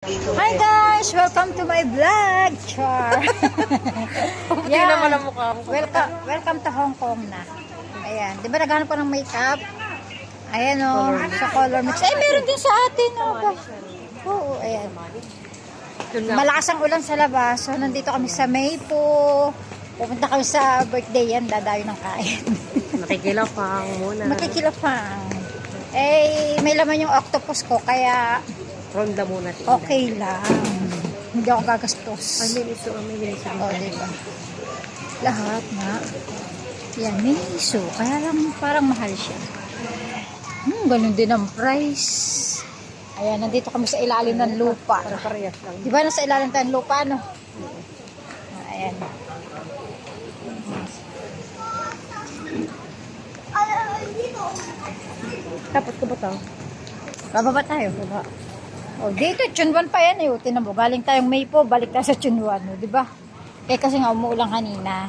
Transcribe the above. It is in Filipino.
Hi guys! Welcome to my vlog! Char! Hindi naman ang mukha mo. Welcome to Hong Kong na. Ayan. Di ba naghanap pa ng makeup? Ayan o. Sa color mix. Ay, meron din sa atin. Oo, ayan. Malakas ang ulan sa labas. So, nandito kami sa Maypo. Pupunta kami sa birthday yan. Dadayo ng kain. Makikilapang muna. Makikilapang. Eh, may laman yung octopus ko. Kaya, Ronda muna. Tinda. okay lang. Hindi ako gagastos. Ay, may iso. O, diba? Lahat na. Yan, may iso. Kaya lang parang mahal siya. Ganun din ang price. Ayan, nandito kami sa ilalim ng lupa. Parehas lang. Di ba nasa ilalim tayo ng lupa, no? Ayan. Tapos ko ba ito? Bababa tayo. Baba. O, dito, Chunwan pa yan eh. Tinan mo, galing tayong Maypo, balik tayo sa Chunwan, di ba? Eh, kasi nga umuulang kanina.